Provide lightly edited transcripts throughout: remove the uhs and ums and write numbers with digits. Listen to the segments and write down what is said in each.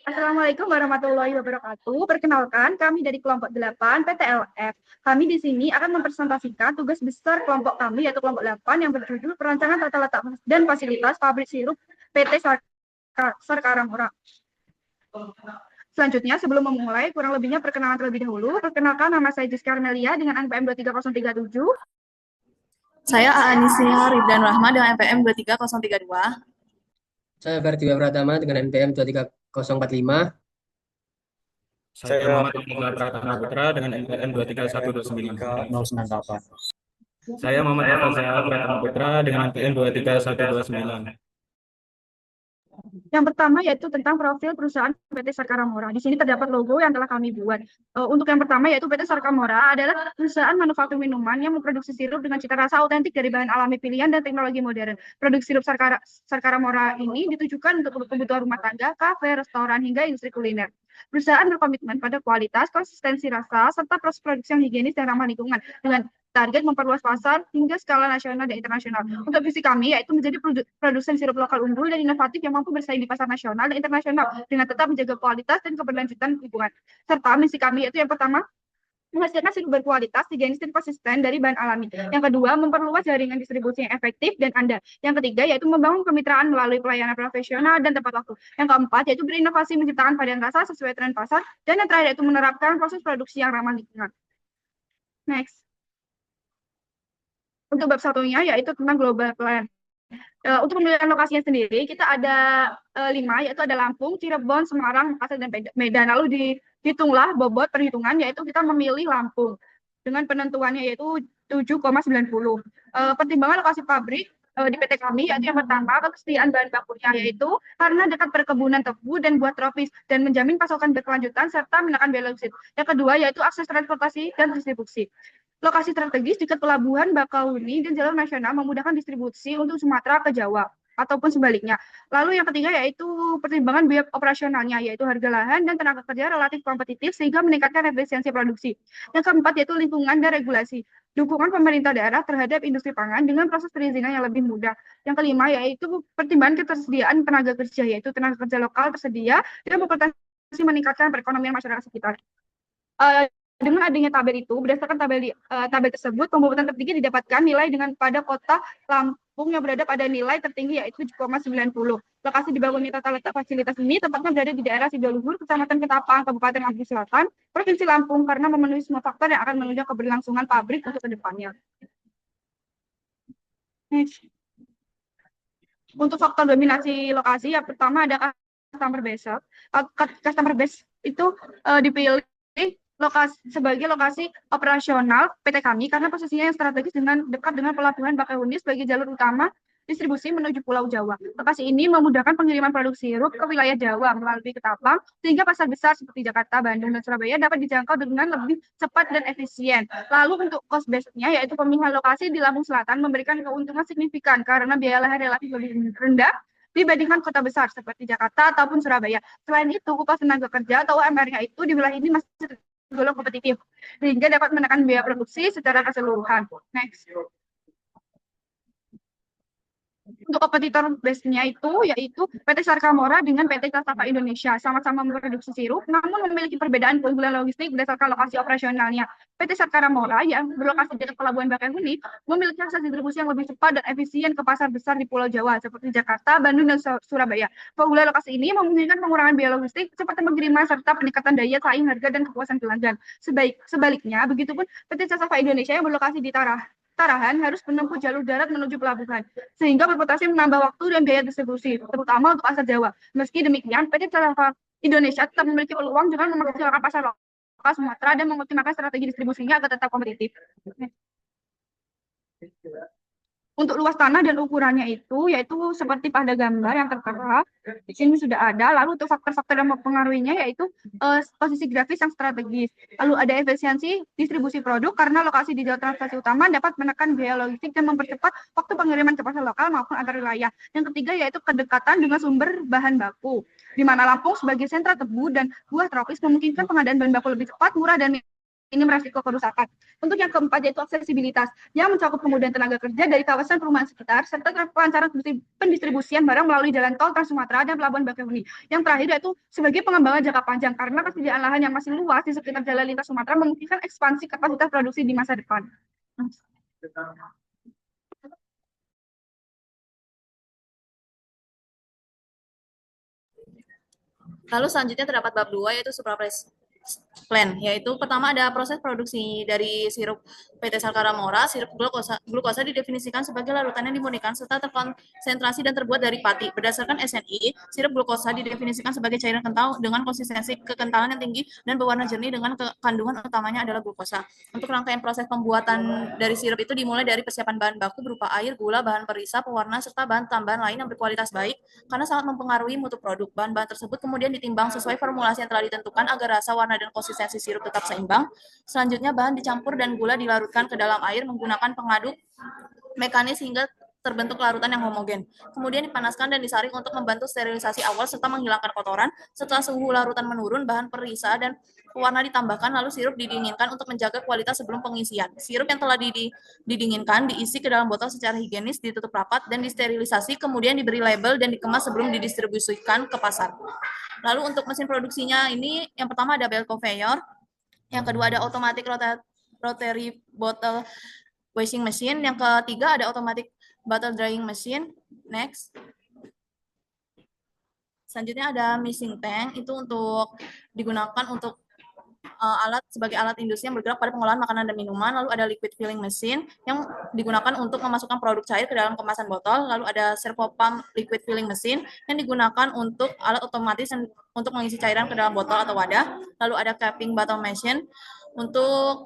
Assalamualaikum warahmatullahi wabarakatuh. Perkenalkan, kami dari kelompok 8 PTLF. Kami di sini akan mempresentasikan tugas besar kelompok kami, yaitu kelompok 8 yang berjudul Perancangan Tata Letak dan Fasilitas Pabrik Sirup PT Sarkara Mura. Selanjutnya, sebelum memulai, kurang lebihnya perkenalan terlebih dahulu. Perkenalkan, nama saya Jiska Armelia dengan NPM 23037. Saya Aanisia Ridwan Rahma dengan NPM 23032. Saya Ferdiwa Pratama dengan NPM 23045. Saya Muhammad Abdullah Pratama Putra dengan NPM 23129. Saya Muhammad Afazal Pratama Putra dengan NPM 23129. Yang pertama yaitu tentang profil perusahaan PT Sarkara Mura. Di sini terdapat logo yang telah kami buat. Untuk yang pertama yaitu PT Sarkara Mura adalah perusahaan manufaktur minuman yang memproduksi sirup dengan cita rasa autentik dari bahan alami pilihan dan teknologi modern. Produk sirup Sarkara Mura ini ditujukan untuk kebutuhan rumah tangga, kafe, restoran, hingga industri kuliner. Perusahaan berkomitmen pada kualitas, konsistensi rasa, serta proses produksi yang higienis dan ramah lingkungan dengan target memperluas pasar hingga skala nasional dan internasional. Untuk visi kami yaitu menjadi produsen sirup lokal unggul dan inovatif yang mampu bersaing di pasar nasional dan internasional dengan tetap menjaga kualitas dan keberlanjutan lingkungan. Serta misi kami yaitu yang pertama, menghasilkan sirup berkualitas, higienis dan konsisten dari bahan alami. Yang kedua, memperluas jaringan distribusi yang efektif dan andal. Yang ketiga, yaitu membangun kemitraan melalui pelayanan profesional dan tepat waktu. Yang keempat, yaitu berinovasi menciptakan varian rasa sesuai tren pasar. Dan yang terakhir, yaitu menerapkan proses produksi yang ramah lingkungan. Next. Untuk bab satunya, yaitu tentang global plan. Untuk pemilihan lokasinya sendiri, kita ada 5, yaitu ada Lampung, Cirebon, Semarang, Makassar, dan Medan. Lalu dihitunglah bobot perhitungan, yaitu kita memilih Lampung. Dengan penentuannya yaitu 7,90. Pertimbangan lokasi pabrik di PT kami, yaitu yang pertama, ketersediaan bahan bakunya, yaitu karena dekat perkebunan tebu dan buah tropis, dan menjamin pasokan berkelanjutan, serta menekan biaya logistik. Yang kedua, yaitu akses transportasi dan distribusi. Lokasi strategis dekat pelabuhan Bakauheni dan jalur nasional memudahkan distribusi untuk Sumatera ke Jawa ataupun sebaliknya. Lalu yang ketiga yaitu pertimbangan biaya operasionalnya, yaitu harga lahan dan tenaga kerja relatif kompetitif sehingga meningkatkan efisiensi produksi. Yang keempat yaitu lingkungan dan regulasi. Dukungan pemerintah daerah terhadap industri pangan dengan proses perizinan yang lebih mudah. Yang kelima yaitu pertimbangan ketersediaan tenaga kerja, yaitu tenaga kerja lokal tersedia dan berpotensi meningkatkan perekonomian masyarakat sekitar. Dengan adanya tabel itu, berdasarkan tabel tersebut, pembobotan tertinggi didapatkan nilai dengan pada kota Lampung yang berada pada nilai tertinggi yaitu 7,90. Lokasi dibangunnya tata letak fasilitas ini tempatnya berada di daerah Sidoluhur, Kecamatan Ketapang, Kabupaten Lampung Selatan, Provinsi Lampung, karena memenuhi semua faktor yang akan menunjang keberlangsungan pabrik untuk kedepannya. Untuk faktor dominasi lokasi, yang pertama ada customer base. Customer base itu dipilih sebagai lokasi operasional PT kami karena posisinya yang strategis dekat dengan pelabuhan Bakauheni sebagai jalur utama distribusi menuju Pulau Jawa. Lokasi ini memudahkan pengiriman produk sirup ke wilayah Jawa melalui Ketapang sehingga pasar besar seperti Jakarta, Bandung, dan Surabaya dapat dijangkau dengan lebih cepat dan efisien. Lalu untuk cost base-nya yaitu pemilihan lokasi di Lampung Selatan memberikan keuntungan signifikan karena biaya lahan relatif lebih rendah dibandingkan kota besar seperti Jakarta ataupun Surabaya. Selain itu, upah tenaga kerja atau UMR-nya itu di wilayah ini masih tergolong kompetitif, sehingga dapat menekan biaya produksi secara keseluruhan. Next. Untuk kompetitor base-nya itu yaitu PT Sarkara Mura dengan PT Cassava Indonesia, sama-sama memproduksi sirup, namun memiliki perbedaan keunggulan logistik berdasarkan lokasi operasionalnya. PT Sarkara Mura yang berlokasi dekat Pelabuhan Bakauheni memiliki akses distribusi yang lebih cepat dan efisien ke pasar besar di Pulau Jawa seperti Jakarta, Bandung, dan Surabaya. Keunggulan lokasi ini memungkinkan pengurangan biaya logistik, cepat pengiriman, serta peningkatan daya saing harga dan kepuasan pelanggan. Sebaliknya, begitupun PT Cassava Indonesia yang berlokasi di Tarahan harus menempuh jalur darat menuju pelabuhan, sehingga berpotensi menambah waktu dan biaya distribusi, terutama untuk pasar Jawa. Meski demikian, PT Cassava Indonesia tetap memiliki peluang dengan memaksimalkan pasar lokal Sumatera dan mengoptimalkan strategi distribusinya agar tetap kompetitif. Untuk luas tanah dan ukurannya itu, yaitu seperti pada gambar yang tertera, di sini sudah ada. Lalu untuk faktor-faktor yang mempengaruhinya, yaitu posisi grafis yang strategis. Lalu ada efisiensi distribusi produk, karena lokasi di jalur transportasi utama dapat menekan biaya logistik dan mempercepat waktu pengiriman ke pasar lokal maupun antar wilayah. Yang ketiga, yaitu kedekatan dengan sumber bahan baku, di mana Lampung sebagai sentra tebu dan buah tropis memungkinkan pengadaan bahan baku lebih cepat, murah, dan minim resiko kerusakan. Untuk yang keempat yaitu aksesibilitas yang mencakup kemudahan tenaga kerja dari kawasan perumahan sekitar serta kelancaran pendistribusian barang melalui jalan tol Trans Sumatera dan Pelabuhan Bakahuni. Yang terakhir yaitu sebagai pengembangan jangka panjang karena kesediaan lahan yang masih luas di sekitar jalan lintas Sumatera memungkinkan ekspansi kapasitas produksi di masa depan. Lalu selanjutnya terdapat bab 2 yaitu suprapress plan, yaitu pertama ada proses produksi dari sirup PT Salkara Mora. Sirup glukosa didefinisikan sebagai larutan yang dimurnikan serta terkonsentrasi dan terbuat dari pati. Berdasarkan SNI, sirup glukosa didefinisikan sebagai cairan kental dengan konsistensi kekentalan yang tinggi dan berwarna jernih dengan kandungan utamanya adalah glukosa. Untuk rangkaian proses pembuatan dari sirup itu dimulai dari persiapan bahan baku berupa air, gula, bahan perisa, pewarna, serta bahan tambahan lain yang berkualitas baik karena sangat mempengaruhi mutu produk. Bahan-bahan tersebut kemudian ditimbang sesuai formulasi yang telah ditentukan agar rasa, warna, dan konsistensi sirup tetap seimbang. Selanjutnya bahan dicampur dan gula dilarutkan ke dalam air menggunakan pengaduk mekanis hingga terbentuk larutan yang homogen. Kemudian dipanaskan dan disaring untuk membantu sterilisasi awal serta menghilangkan kotoran. Setelah suhu larutan menurun, bahan perisa dan pewarna ditambahkan, lalu sirup didinginkan untuk menjaga kualitas sebelum pengisian. Sirup yang telah didinginkan diisi ke dalam botol secara higienis, ditutup rapat, dan disterilisasi, kemudian diberi label dan dikemas sebelum didistribusikan ke pasar. Lalu untuk mesin produksinya ini, yang pertama ada belt conveyor, yang kedua ada automatic rotary bottle washing machine, yang ketiga ada automatic bottle drying machine. Next. Selanjutnya ada mixing tank, itu untuk digunakan untuk sebagai alat industri yang bergerak pada pengolahan makanan dan minuman. Lalu ada liquid filling machine yang digunakan untuk memasukkan produk cair ke dalam kemasan botol. Lalu ada servo pump liquid filling machine yang digunakan untuk alat otomatis untuk mengisi cairan ke dalam botol atau wadah. Lalu ada capping bottle machine untuk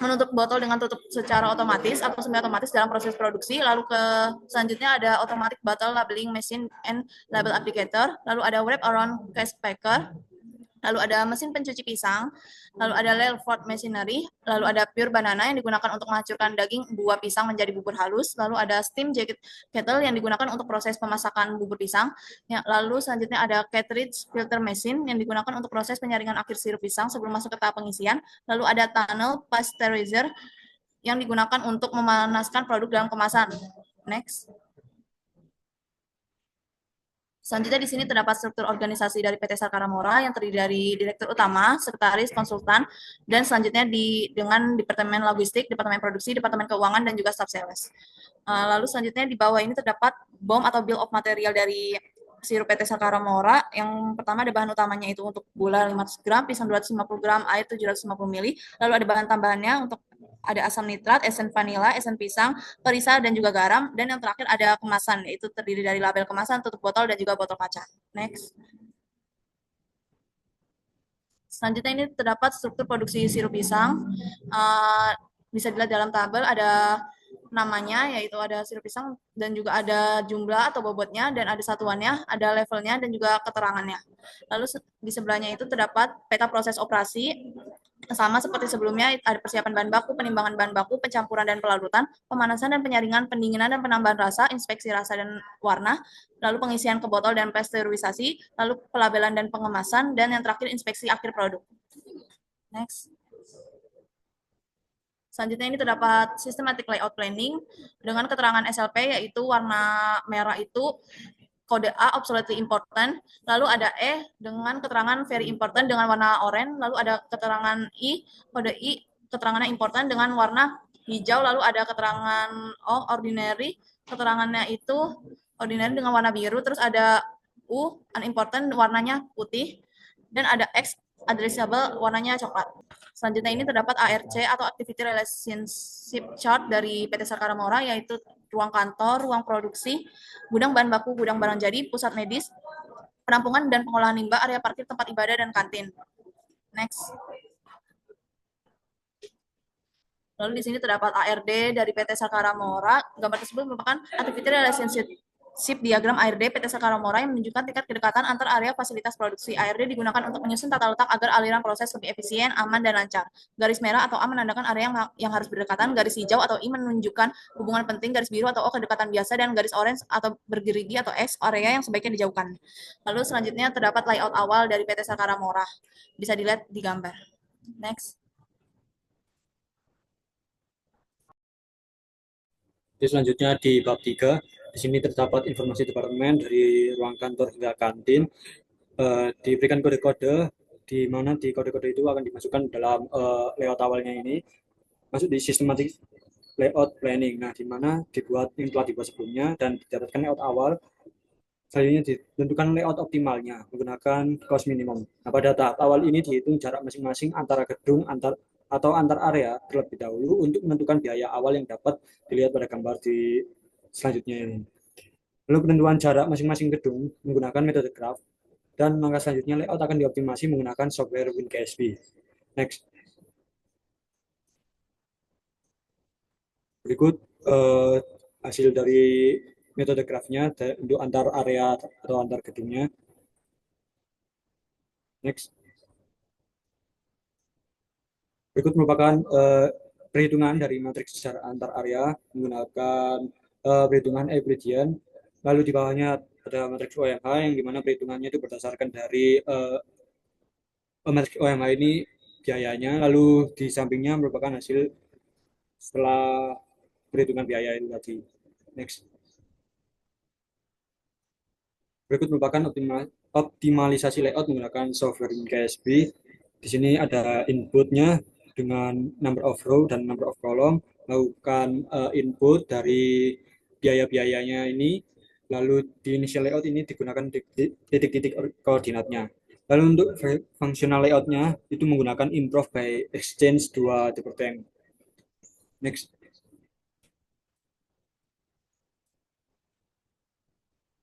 menutup botol dengan tutup secara otomatis atau semi otomatis dalam proses produksi. Lalu selanjutnya ada automatic bottle labeling machine and label applicator. Lalu ada wrap around case packer. Lalu ada mesin pencuci pisang, lalu ada Lelford machinery, lalu ada pure banana yang digunakan untuk menghancurkan daging buah pisang menjadi bubur halus, lalu ada steam jacket kettle yang digunakan untuk proses pemasakan bubur pisang, lalu selanjutnya ada cartridge filter machine yang digunakan untuk proses penyaringan akhir sirup pisang sebelum masuk ke tahap pengisian, lalu ada tunnel pasteurizer yang digunakan untuk memanaskan produk dalam kemasan. Next. Selanjutnya di sini terdapat struktur organisasi dari PT Salkara Mora yang terdiri dari direktur utama, sekretaris, konsultan, dan selanjutnya dengan departemen logistik, departemen produksi, departemen keuangan, dan juga staff sales. Lalu selanjutnya di bawah ini terdapat BOM atau Bill of Material dari sirup PT Salkara Mora. Yang pertama ada bahan utamanya itu untuk gula 500 gram, pisang 250 gram, air 750 ml. Lalu ada bahan tambahannya untuk ada asam nitrat, esen vanila, esen pisang, perisa, dan juga garam. Dan yang terakhir ada kemasan, yaitu terdiri dari label kemasan, tutup botol, dan juga botol kaca. Next. Selanjutnya ini terdapat struktur produksi sirup pisang. Bisa dilihat dalam tabel ada namanya, yaitu ada sirup pisang, dan juga ada jumlah atau bobotnya, dan ada satuannya, ada levelnya, dan juga keterangannya. Lalu di sebelahnya itu terdapat peta proses operasi. Sama seperti sebelumnya, ada persiapan bahan baku, penimbangan bahan baku, pencampuran dan pelarutan, pemanasan dan penyaringan, pendinginan dan penambahan rasa, inspeksi rasa dan warna, lalu pengisian ke botol dan pasteurisasi, lalu pelabelan dan pengemasan, dan yang terakhir inspeksi akhir produk. Next. Selanjutnya ini terdapat systematic layout planning dengan keterangan SLP, yaitu warna merah itu kode A obsolete important, lalu ada E dengan keterangan very important dengan warna oranye, lalu ada keterangan I, kode I, keterangannya important dengan warna hijau, lalu ada keterangan O ordinary, keterangannya itu ordinary dengan warna biru, terus ada U unimportant warnanya putih, dan ada X addressable warnanya coklat. Selanjutnya ini terdapat ARC atau Activity Relationship Chart dari PT Salkara Mora, yaitu ruang kantor, ruang produksi, gudang bahan baku, gudang barang jadi, pusat medis, penampungan dan pengolahan limbah, area parkir, tempat ibadah, dan kantin. Next. Lalu di sini terdapat ARD dari PT Salkara Mora. Gambar tersebut merupakan Activity Relationship diagram ARD PT Salkara Mora yang menunjukkan tingkat kedekatan antar area fasilitas produksi. ARD digunakan untuk menyusun tata letak agar aliran proses lebih efisien, aman, dan lancar. Garis merah atau A menandakan area yang harus berdekatan, garis hijau atau I menunjukkan hubungan penting, garis biru atau O kedekatan biasa, dan garis orange atau bergerigi atau X area yang sebaiknya dijauhkan. Lalu selanjutnya terdapat layout awal dari PT Salkara Mora. Bisa dilihat di gambar. Next. Jadi selanjutnya di bab 3, di sini terdapat informasi departemen dari ruang kantor hingga kantin. Diberikan kode-kode di mana di kode-kode itu akan dimasukkan dalam layout awalnya ini masuk di sistematik layout planning. Nah, di mana dibuat yang telah dibuat sebelumnya dan didapatkan layout awal. Selanjutnya ditentukan layout optimalnya menggunakan cost minimum. Nah, pada tahap awal ini dihitung jarak masing-masing antara gedung atau antar area terlebih dahulu untuk menentukan biaya awal yang dapat dilihat pada gambar di selanjutnya ini. Lalu penentuan jarak masing-masing gedung menggunakan metode graph dan langkah selanjutnya layout akan dioptimasi menggunakan software WinKSB. Next. Berikut hasil dari metode graphnya untuk antar area atau antar gedungnya. Next. Berikut merupakan perhitungan dari matriks secara antar area menggunakan perhitungan Euclidean. Lalu di bawahnya ada matriks OMH yang dimana perhitungannya itu berdasarkan dari matriks OMH ini biayanya, lalu di sampingnya merupakan hasil setelah perhitungan biaya itu tadi. Next. Berikut merupakan optimalisasi layout menggunakan software KSB. Di sini ada inputnya dengan number of row dan number of column, lakukan input dari biaya-biayanya ini, lalu di initial layout ini digunakan titik-titik koordinatnya. Lalu untuk functional layoutnya itu menggunakan improve by exchange dua department. Next.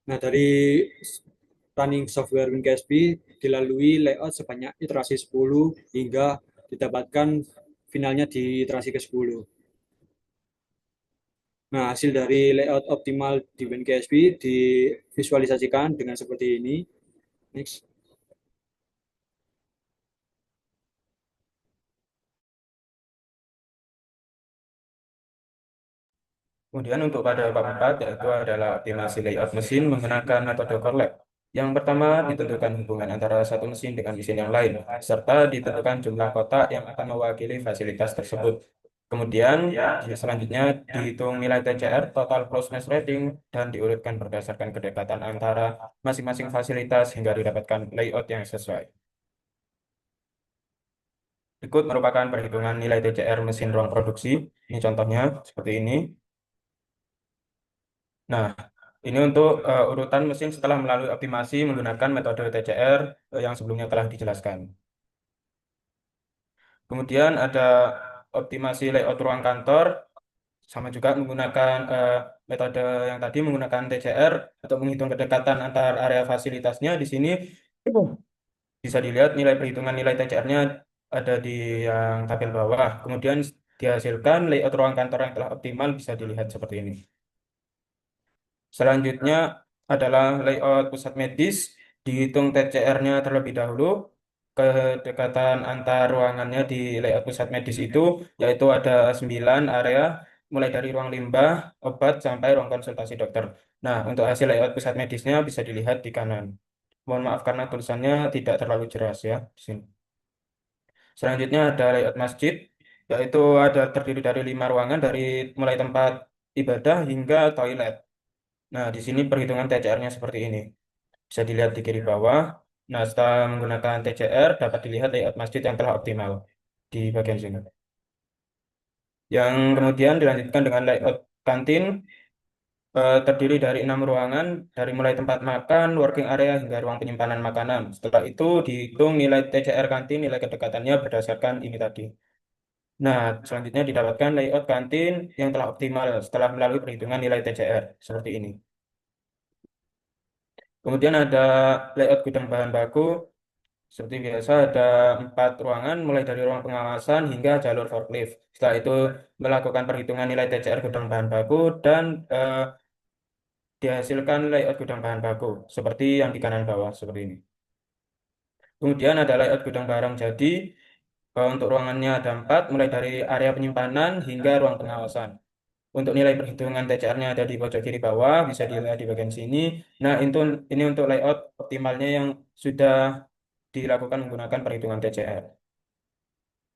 Nah, dari running software WinKSB dilalui layout sebanyak iterasi 10 hingga didapatkan finalnya di iterasi ke-10. Nah, hasil dari layout optimal di WinKSB divisualisasikan dengan seperti ini. Next. Kemudian untuk pada bab 4 yaitu adalah optimasi layout mesin menggunakan metode core lab. Yang pertama ditentukan hubungan antara satu mesin dengan mesin yang lain, serta ditentukan jumlah kotak yang akan mewakili fasilitas tersebut. Kemudian selanjutnya dihitung nilai TCR total gross mass rating dan diurutkan berdasarkan kedekatan antara masing-masing fasilitas hingga didapatkan layout yang sesuai. Berikut merupakan perhitungan nilai TCR mesin ruang produksi. Ini contohnya seperti ini. Nah, ini untuk urutan mesin setelah melalui optimasi menggunakan metode TCR yang sebelumnya telah dijelaskan. Kemudian ada optimasi layout ruang kantor, sama juga menggunakan metode yang tadi menggunakan TCR untuk menghitung kedekatan antar area fasilitasnya. Di sini bisa dilihat nilai perhitungan nilai TCR-nya ada di yang tabel bawah. Kemudian dihasilkan layout ruang kantor yang telah optimal bisa dilihat seperti ini. Selanjutnya adalah layout pusat medis, dihitung TCR-nya terlebih dahulu. Kedekatan antar ruangannya di layout pusat medis itu yaitu ada 9 area, mulai dari ruang limbah, obat, sampai ruang konsultasi dokter. Nah, untuk hasil layout pusat medisnya bisa dilihat di kanan. Mohon maaf karena tulisannya tidak terlalu jelas ya di sini. Selanjutnya ada layout masjid, yaitu ada terdiri dari 5 ruangan dari mulai tempat ibadah hingga toilet. Nah, di sini perhitungan TCR-nya seperti ini. Bisa dilihat di kiri bawah. Nah, setelah menggunakan TCR, dapat dilihat layout masjid yang telah optimal di bagian sini. Yang kemudian dilanjutkan dengan layout kantin, terdiri dari 6 ruangan, dari mulai tempat makan, working area, hingga ruang penyimpanan makanan. Setelah itu, dihitung nilai TCR kantin, nilai kedekatannya berdasarkan ini tadi. Nah, selanjutnya didapatkan layout kantin yang telah optimal setelah melalui perhitungan nilai TCR, seperti ini. Kemudian ada layout gudang bahan baku. Seperti biasa ada 4 ruangan, mulai dari ruang pengawasan hingga jalur forklift. Setelah itu melakukan perhitungan nilai TCR gudang bahan baku dan dihasilkan layout gudang bahan baku, seperti yang di kanan bawah, seperti ini. Kemudian ada layout gudang barang jadi, untuk ruangannya ada 4, mulai dari area penyimpanan hingga ruang pengawasan. Untuk nilai perhitungan TCR-nya ada di pojok kiri bawah, bisa dilihat di bagian sini. Nah, ini untuk layout optimalnya yang sudah dilakukan menggunakan perhitungan TCR.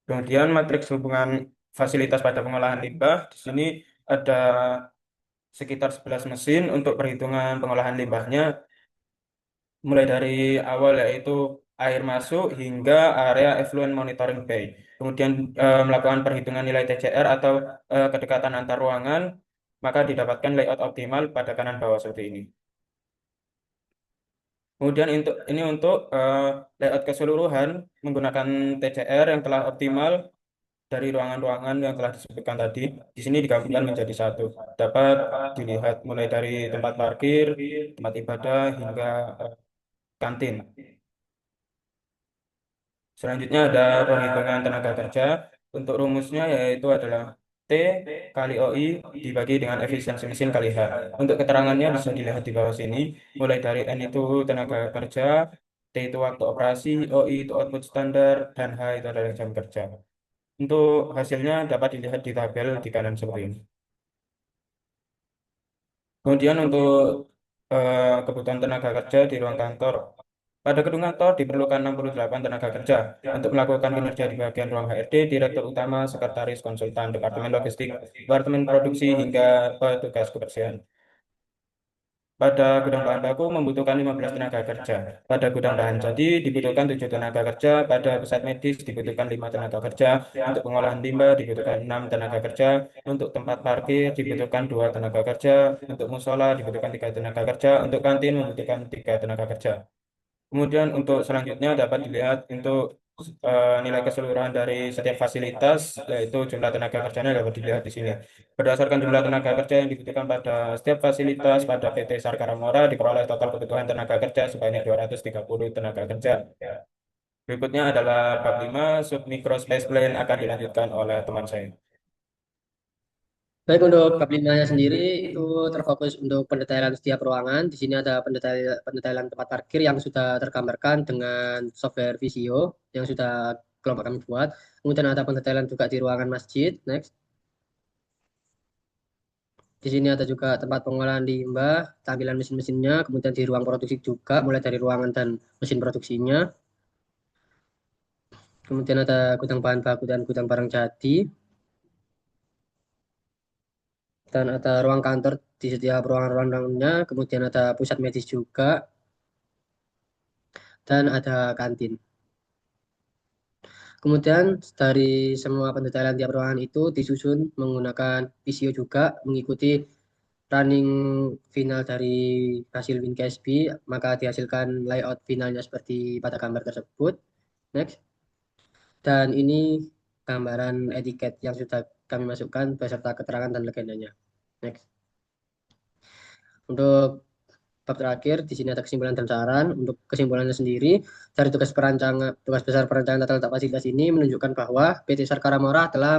Kemudian matriks hubungan fasilitas pada pengolahan limbah. Di sini ada sekitar 11 mesin untuk perhitungan pengolahan limbahnya, mulai dari awal yaitu air masuk hingga area effluent monitoring bay. Kemudian melakukan perhitungan nilai TCR atau kedekatan antar ruangan, maka didapatkan layout optimal pada kanan bawah seperti ini. Kemudian untuk layout keseluruhan menggunakan TCR yang telah optimal dari ruangan-ruangan yang telah disebutkan tadi. Di sini digabungkan menjadi satu. Dapat dilihat mulai dari tempat parkir, tempat ibadah hingga kantin. Selanjutnya ada perhitungan tenaga kerja. Untuk rumusnya yaitu adalah T kali OI dibagi dengan efisiensi mesin kali H. Untuk keterangannya bisa dilihat di bawah sini. Mulai dari N itu tenaga kerja, T itu waktu operasi, OI itu output standar, dan H itu adalah jam kerja. Untuk hasilnya dapat dilihat di tabel di kanan seperti ini. Kemudian untuk kebutuhan tenaga kerja di ruang kantor. Pada gedung kantor diperlukan 68 tenaga kerja untuk melakukan kinerja di bagian ruang HRD, Direktur Utama, Sekretaris, Konsultan, Departemen Logistik, Departemen Produksi, hingga petugas kebersihan. Pada gudang bahan baku membutuhkan 15 tenaga kerja. Pada gudang bahan jadi dibutuhkan 7 tenaga kerja. Pada pusat medis dibutuhkan 5 tenaga kerja. Untuk pengolahan limbah dibutuhkan 6 tenaga kerja. Untuk tempat parkir dibutuhkan 2 tenaga kerja. Untuk musola dibutuhkan 3 tenaga kerja. Untuk kantin membutuhkan 3 tenaga kerja. Kemudian untuk selanjutnya dapat dilihat untuk nilai keseluruhan dari setiap fasilitas, yaitu jumlah tenaga kerjanya dapat dilihat di sini. Berdasarkan jumlah tenaga kerja yang dibutuhkan pada setiap fasilitas pada PT Sarkara Mora diperoleh total kebutuhan tenaga kerja sebanyak 230 tenaga kerja. Berikutnya adalah bab 5, sub micro space plane akan dilanjutkan oleh teman saya. Baik, untuk bab 5-nya sendiri itu terfokus untuk pendetailan setiap ruangan. Di sini ada pendetailan tempat parkir yang sudah tergambarkan dengan software Visio yang sudah kelompok kami buat. Kemudian ada pendetailan juga di ruangan masjid. Next. Di sini ada juga tempat pengolahan limbah, tampilan mesin-mesinnya, kemudian di ruang produksi juga, mulai dari ruangan dan mesin produksinya. Kemudian ada gudang bahan baku dan gudang barang jadi. Dan ada ruang kantor di setiap ruangan-ruangannya, kemudian ada pusat medis juga, dan ada kantin. Kemudian dari semua pendetailan tiap ruangan itu disusun menggunakan Visio juga, mengikuti running final dari hasil WinKSB, maka dihasilkan layout finalnya seperti pada gambar tersebut. Next. Dan ini gambaran etiket yang sudah kami masukkan beserta keterangan dan legendanya. Next. Untuk bab terakhir, di sini ada kesimpulan dan saran. Untuk kesimpulannya sendiri, dari tugas besar perancangan tata letak fasilitas ini menunjukkan bahwa PT Sarkara Mora telah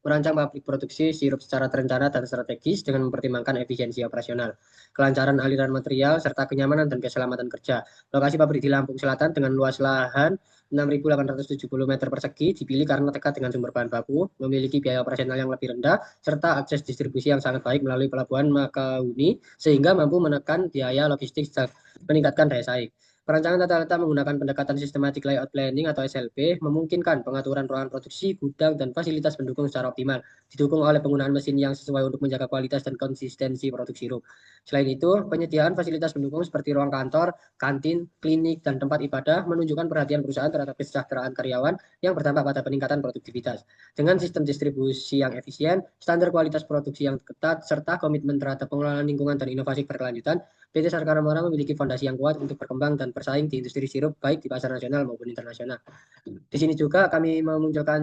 merancang pabrik produksi sirup secara terencana dan strategis dengan mempertimbangkan efisiensi operasional, kelancaran aliran material, serta kenyamanan dan keselamatan kerja. Lokasi pabrik di Lampung Selatan dengan luas lahan 6.870 meter persegi dipilih karena dekat dengan sumber bahan baku, memiliki biaya operasional yang lebih rendah, serta akses distribusi yang sangat baik melalui pelabuhan Makauni, sehingga mampu menekan biaya logistik dan meningkatkan daya saing. Perancangan tata letak menggunakan pendekatan sistematik layout planning atau SLP memungkinkan pengaturan ruangan produksi, gudang, dan fasilitas pendukung secara optimal, didukung oleh penggunaan mesin yang sesuai untuk menjaga kualitas dan konsistensi produk sirup. Selain itu, penyediaan fasilitas pendukung seperti ruang kantor, kantin, klinik, dan tempat ibadah menunjukkan perhatian perusahaan terhadap kesejahteraan karyawan yang berdampak pada peningkatan produktivitas. Dengan sistem distribusi yang efisien, standar kualitas produksi yang ketat, serta komitmen terhadap pengelolaan lingkungan dan inovasi berkelanjutan, PT Sarkara Mora memiliki fondasi yang kuat untuk berkembang dan bersaing di industri sirup baik di pasar nasional maupun internasional. Di sini juga kami memunculkan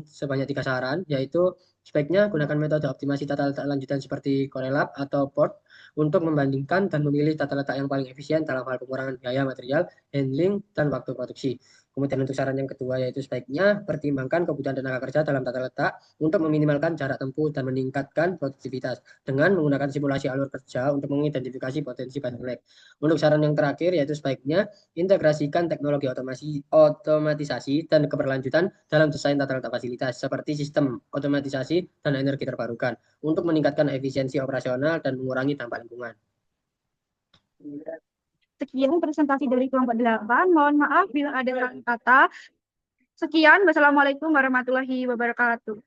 sebanyak 3 saran, yaitu speknya gunakan metode optimasi tata letak lanjutan seperti Corelab atau PORT untuk membandingkan dan memilih tata letak yang paling efisien dalam hal pengurangan biaya material, handling, dan waktu produksi. Kemudian untuk saran yang kedua yaitu sebaiknya pertimbangkan kebutuhan tenaga kerja dalam tata letak untuk meminimalkan jarak tempuh dan meningkatkan produktivitas dengan menggunakan simulasi alur kerja untuk mengidentifikasi potensi bottleneck. Untuk saran yang terakhir yaitu sebaiknya integrasikan teknologi otomatisasi dan keberlanjutan dalam desain tata letak fasilitas seperti sistem otomatisasi dan energi terbarukan untuk meningkatkan efisiensi operasional dan mengurangi dampak lingkungan. Sekian presentasi dari kelompok 8. Mohon maaf bila ada salah kata. Sekian, wassalamualaikum warahmatullahi wabarakatuh.